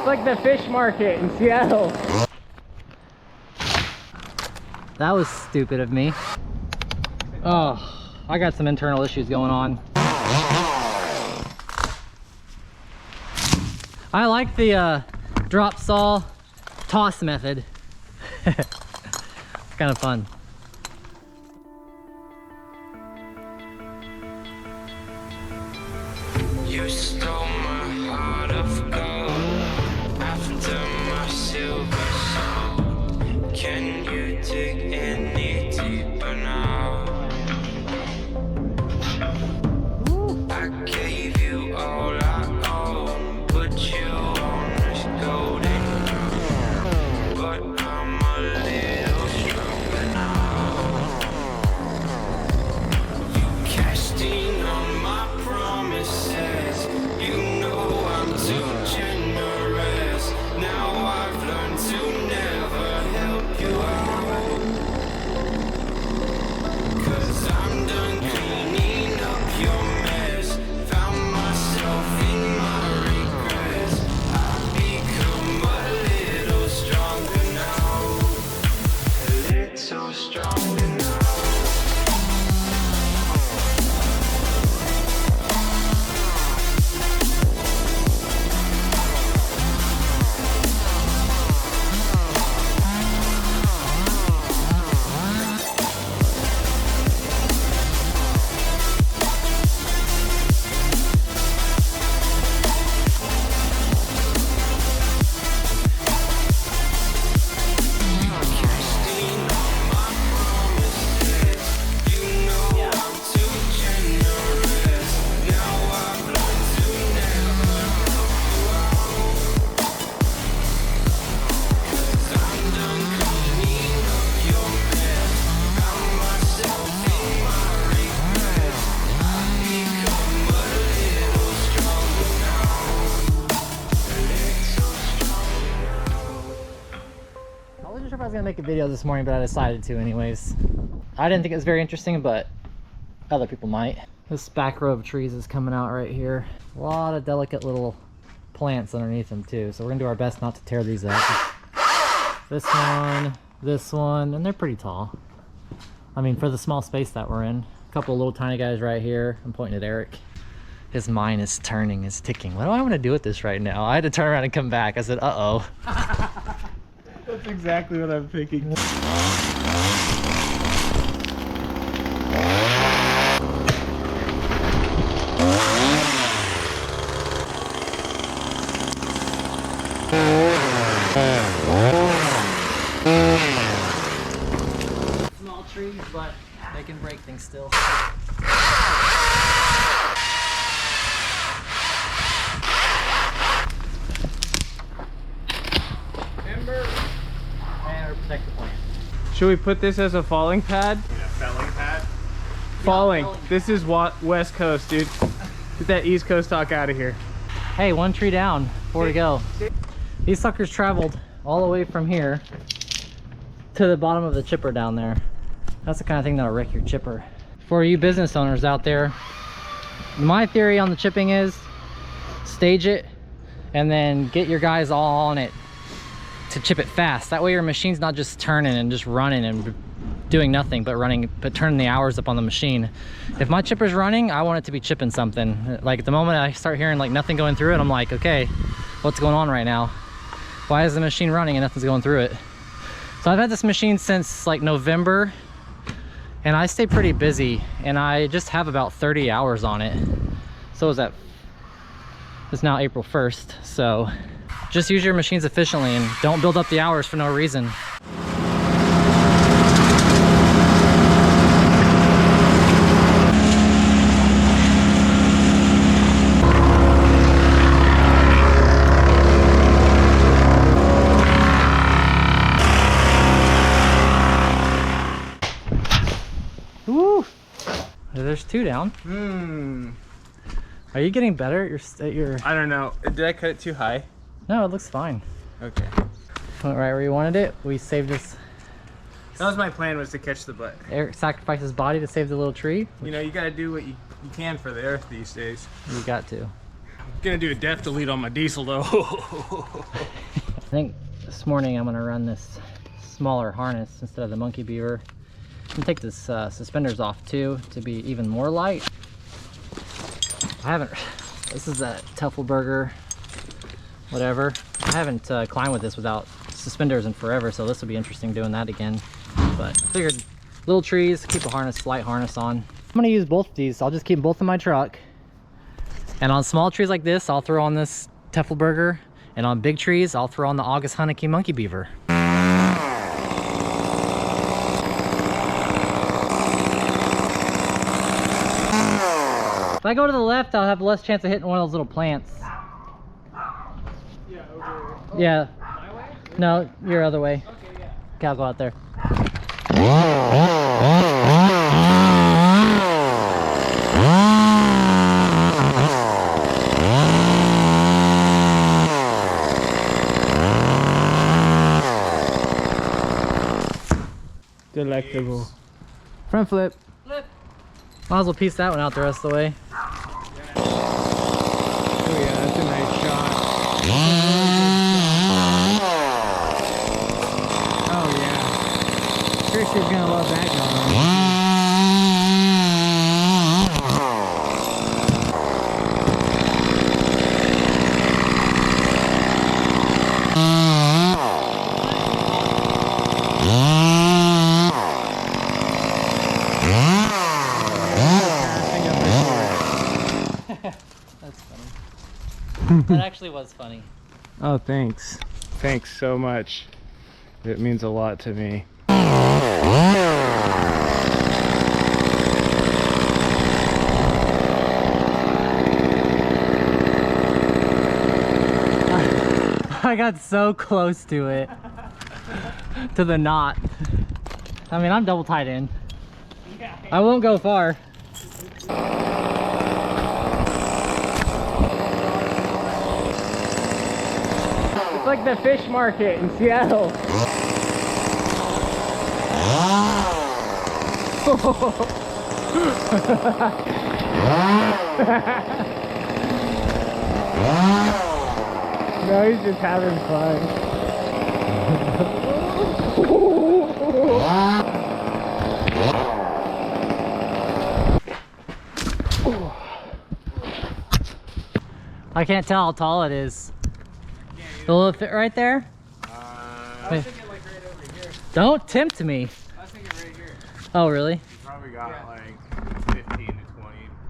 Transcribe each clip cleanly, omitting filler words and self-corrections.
It's like the fish market in Seattle. That was stupid of me. Oh, I got some internal issues going on. I like the drop saw toss method. It's kind of fun. You stole my heart of gold after my silver soul. Can you dig any deeper now? I gave you all I own, put you on this golden road, but I'm a little stronger now. You cashed in on my promises. You know I'm too generous. Now I've learned to never help you out. 'Cause I'm done cleaning up your mess. Found myself in my regrets. I've become a little stronger now. A little stronger now. I wasn't sure if I was gonna make a video this morning, but I decided to anyways. I didn't think it was very interesting, but other people might. This back row of trees is coming out right here. A lot of delicate little plants underneath them too, so we're gonna do our best not to tear these up. This one, and they're pretty tall. I mean, for the small space that we're in. A couple of little tiny guys right here. I'm pointing at Eric. His mind is turning, is ticking. What do I want to do with this right now? I had to turn around and come back. I said, uh-oh. That's exactly what I'm thinking. Small trees, but they can break things still. Protect the plant. Should we put this as a falling pad? A felling pad? Falling. felling. This is West Coast, dude. Get that East Coast talk out of here. Hey, one tree down, 4 to go. These suckers traveled all the way from here to the bottom of the chipper down there. That's the kind of thing that'll wreck your chipper. For you business owners out there, my theory on the chipping is stage it and then get your guys all on it to chip it fast. That way your machine's not just turning and just running and doing nothing but turning the hours up on the machine. If my chipper's running, I want it to be chipping something. Like at the moment I start hearing like nothing going through it, I'm like, okay, what's going on right now? Why is the machine running and nothing's going through it? So I've had this machine since like November, and I stay pretty busy, and I just have about 30 hours on it. So is that, it's now April 1st, so just use your machines efficiently and don't build up the hours for no reason. Woo! There's 2 down. Are you getting better at your... I don't know. Did I cut it too high? No, it looks fine. Okay. Went right where you wanted it. We saved this. That was my plan, was to catch the butt. Eric sacrificed his body to save the little tree. You know, you gotta do what you can for the earth these days. You got to. Gonna do a death delete on my diesel though. I think this morning I'm gonna run this smaller harness instead of the monkey beaver. I'm gonna take this suspenders off too to be even more light. This is a Teffelberger, whatever. I haven't climbed with this without suspenders in forever, so this will be interesting doing that again. But I figured little trees, keep a harness, light harness on. I'm gonna use both of these. I'll just keep both in my truck. And on small trees like this, I'll throw on this Teffelberger. And on big trees, I'll throw on the August Haneke monkey beaver. If I go to the left, I'll have less chance of hitting one of those little plants. Yeah, over. Yeah. My way? No, your other way. Okay, yeah. Okay, I'll go out there. Delectable. Front flip. Might as well piece that one out the rest of the way. Oh yeah, that's a nice shot. Oh yeah. Christian's gonna love that going. That's funny. That actually was funny. Oh, thanks. Thanks so much. It means a lot to me. I got so close to it. To the knot. I mean, I'm double tied in. I won't go far. It's like the fish market in Seattle. No, he's just having fun. I can't tell how tall it is. Will it fit right there? I was thinking like right over here. Don't tempt me. I was thinking right here. Oh, really? You probably got like 15 to 20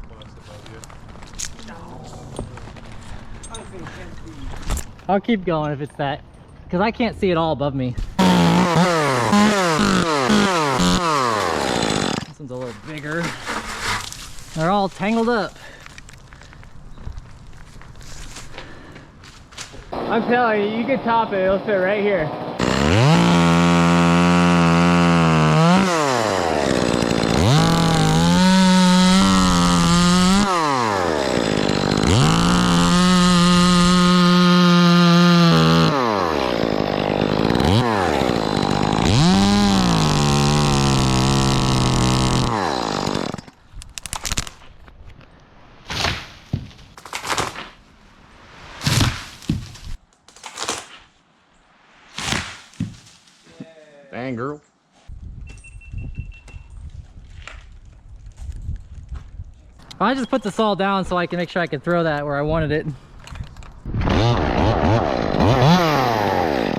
plus above you. I was thinking 10 feet. I'll keep going if it's that. Because I can't see it all above me. This one's a little bigger. They're all tangled up. I'm telling you, you can top it. It'll fit right here. Dang, girl. I just put the saw down so I can make sure I can throw that where I wanted it.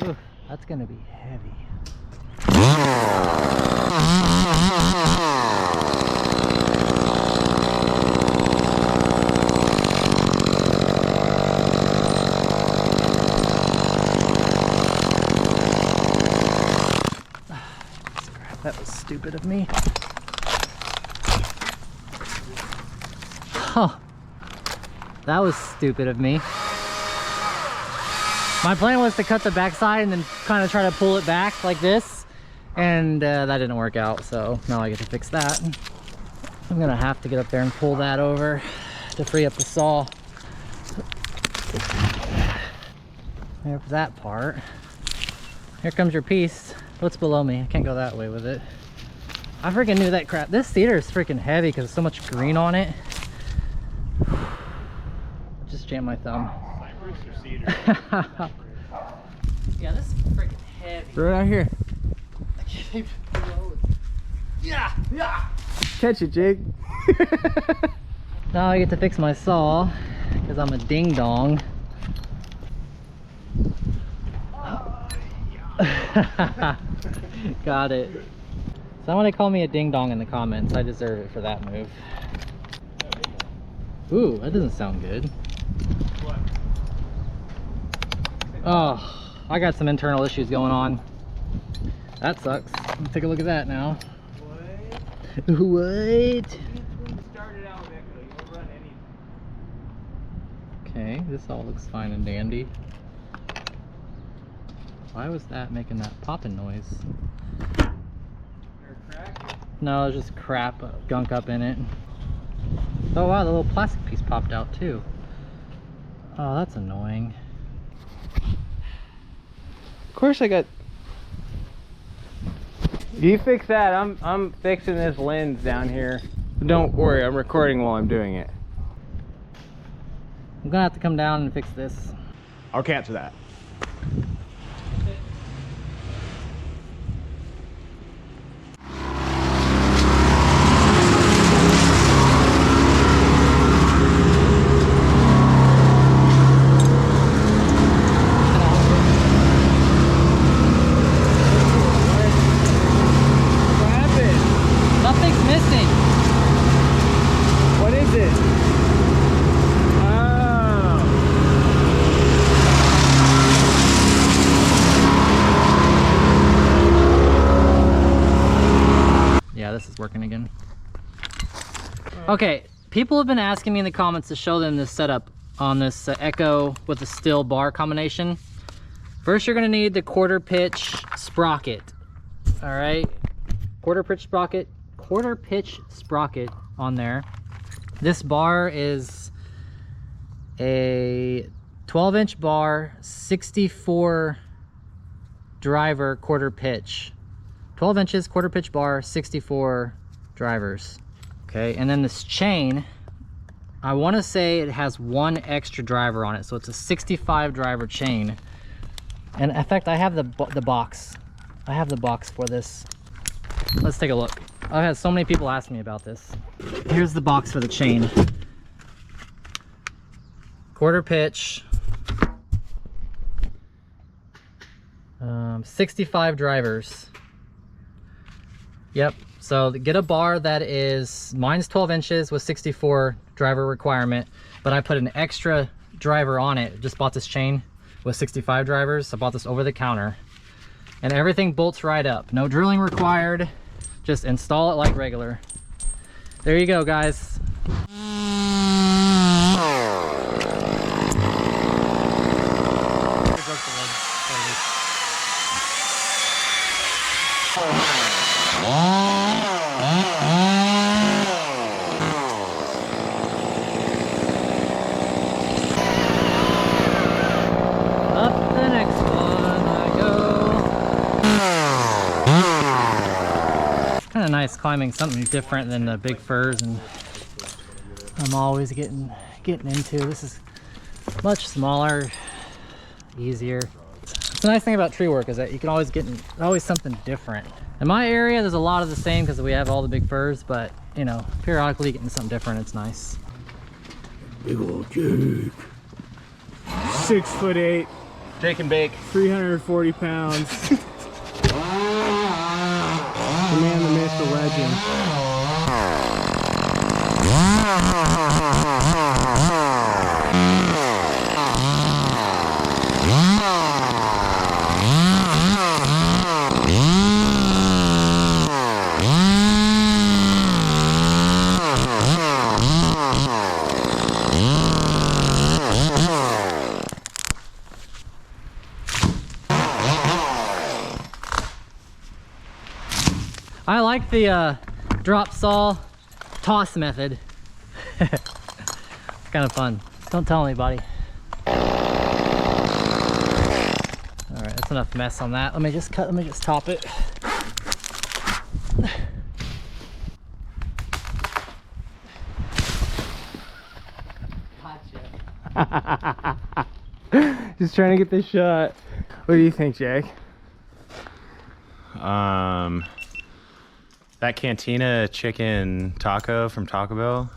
Ooh, that's gonna be heavy. That was stupid of me. Huh. That was stupid of me. My plan was to cut the backside and then kind of try to pull it back like this. And that didn't work out, so now I get to fix that. I'm gonna have to get up there and pull that over to free up the saw. There's that part. Here comes your piece. What's below me? I can't go that way with it. I freaking knew that crap. This cedar is freaking heavy because there's so much green on it. Just jam my thumb. Cypress or cedar? Yeah, this is freaking heavy. Right out here. Yeah, yeah. Catch it, Jake. Now I get to fix my saw because I'm a ding dong. Got it. Somebody call me a ding dong in the comments. I deserve it for that move. Ooh, that doesn't sound good. What? Oh, I got some internal issues going on. That sucks. Let's take a look at that now. What? What? Started out with Echo. You'll run anything. Okay, this all looks fine and dandy. Why was that making that popping noise? Or crack? No, there's just crap, gunk up in it. Oh wow, the little plastic piece popped out too. Oh, that's annoying. Of course I got... You fix that, I'm fixing this lens down here. Don't worry, I'm recording while I'm doing it. I'm gonna have to come down and fix this. I'll capture that. Something's missing. What is it? Oh. Yeah, this is working again. Okay, people have been asking me in the comments to show them this setup on this Echo with the Stihl bar combination. First, you're gonna need the quarter pitch sprocket. All right, quarter pitch sprocket on there. This bar is a 12-inch bar, 64 driver quarter pitch. 12 inches, quarter pitch bar, 64 drivers. Okay, and then this chain, I want to say it has one extra driver on it, so it's a 65 driver chain. And in fact, I have the box. I have the box for this. Let's take a look. I've had so many people ask me about this. Here's the box for the chain. Quarter pitch. 65 drivers. Yep, so get a bar that is, mine's 12 inches with 64 driver requirement, but I put an extra driver on it. Just bought this chain with 65 drivers. I bought this over the counter. And everything bolts right up. No drilling required. Just install it like regular. There you go, guys. Up the next one I go. It's kind of nice climbing something different than the big firs and I'm always getting into. This is much smaller, easier. It's the nice thing about tree work is that you can always always something different. In my area, there's a lot of the same because we have all the big firs, but you know, periodically getting something different, it's nice. Big old Jake. 6'8". Jake and bake. 340 pounds. The man, the myth, the legend. I like the drop saw toss method. It's kind of fun. Don't tell anybody. All right, that's enough mess on that. Let me just top it. Gotcha. Just trying to get the shot. What do you think, Jake? That cantina chicken taco from Taco Bell,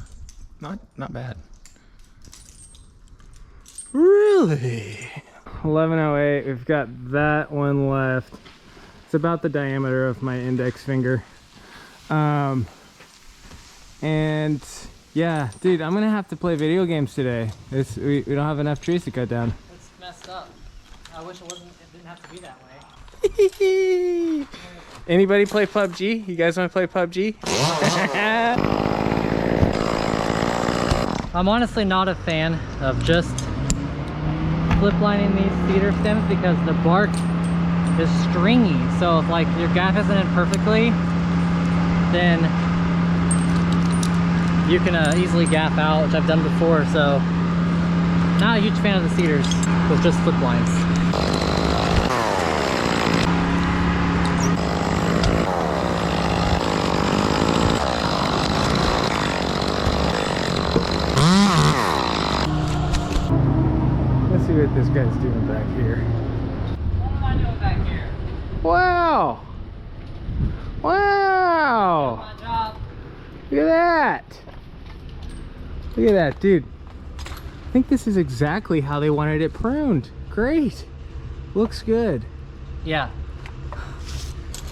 not bad. Really? 11:08. We've got that one left. It's about the diameter of my index finger. And yeah, dude, I'm gonna have to play video games today. We don't have enough trees to cut down. It's messed up. I wish it didn't have to be that way. Anybody play PUBG? You guys want to play PUBG? I'm honestly not a fan of just flip lining these cedar stems because the bark is stringy. So if like your gaff isn't in perfectly, then you can easily gaff out, which I've done before. So not a huge fan of the cedars with just flip lines. Let's see what this guy's doing back here. What am I doing back here? Wow! Wow! My job. Look at that! Look at that, dude. I think this is exactly how they wanted it pruned. Great. Looks good. Yeah.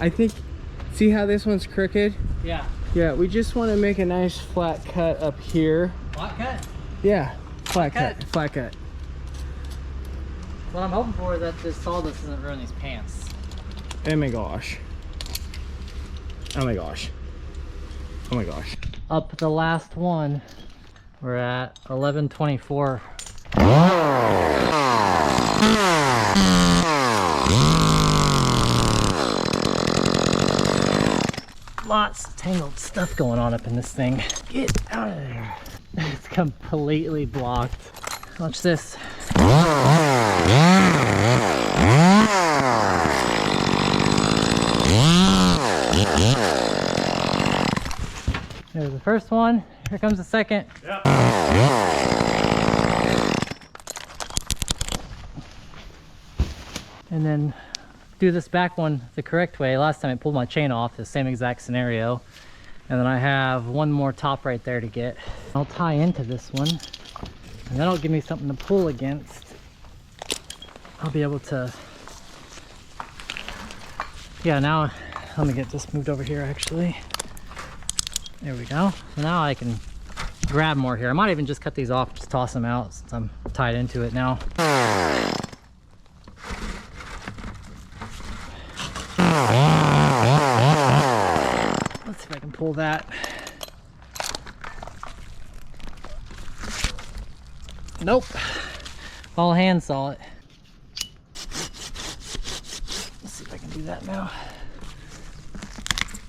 I think, see how this one's crooked? Yeah. Yeah, we just want to make a nice flat cut up here. Flat cut. Yeah, flat cut. cut. Flat cut. What I'm hoping for is that this sawdust doesn't ruin these pants. Oh my gosh. Oh my gosh. Oh my gosh. Up the last one. We're at 11:24. Lots of tangled stuff going on up in this thing. Get out of there. It's completely blocked. Watch this. There's the first one. Here comes the second. Yep. And then do this back one the correct way. Last time I pulled my chain off, the same exact scenario. And then I have one more top right there to get. I'll tie into this one, and that'll give me something to pull against. I'll be able to, yeah, now let me get this moved over here actually. There we go. So now I can grab more here. I might even just cut these off, just toss them out since I'm tied into it now. Let's see if I can pull that. Nope. All hand saw it. Let's see if I can do that now.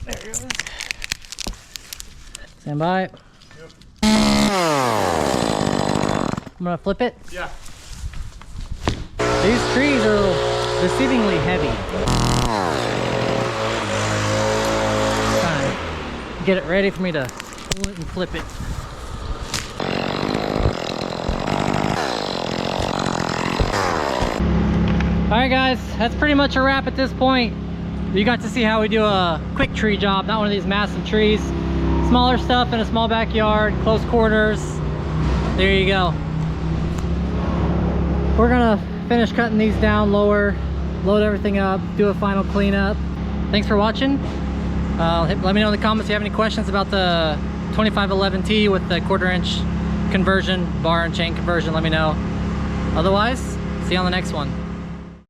There it goes. Stand by. Yep. I'm gonna flip it. Yeah. These trees are deceivingly heavy. Trying to get it ready for me to pull it and flip it. Alright guys, that's pretty much a wrap at this point. You got to see how we do a quick tree job, not one of these massive trees. Smaller stuff in a small backyard, close quarters. There you go. We're gonna finish cutting these down lower, load everything up, do a final cleanup. Thanks for watching. Let me know in the comments if you have any questions about the 2511T with the 1/4 inch conversion, bar and chain conversion. Let me know. Otherwise, see you on the next one.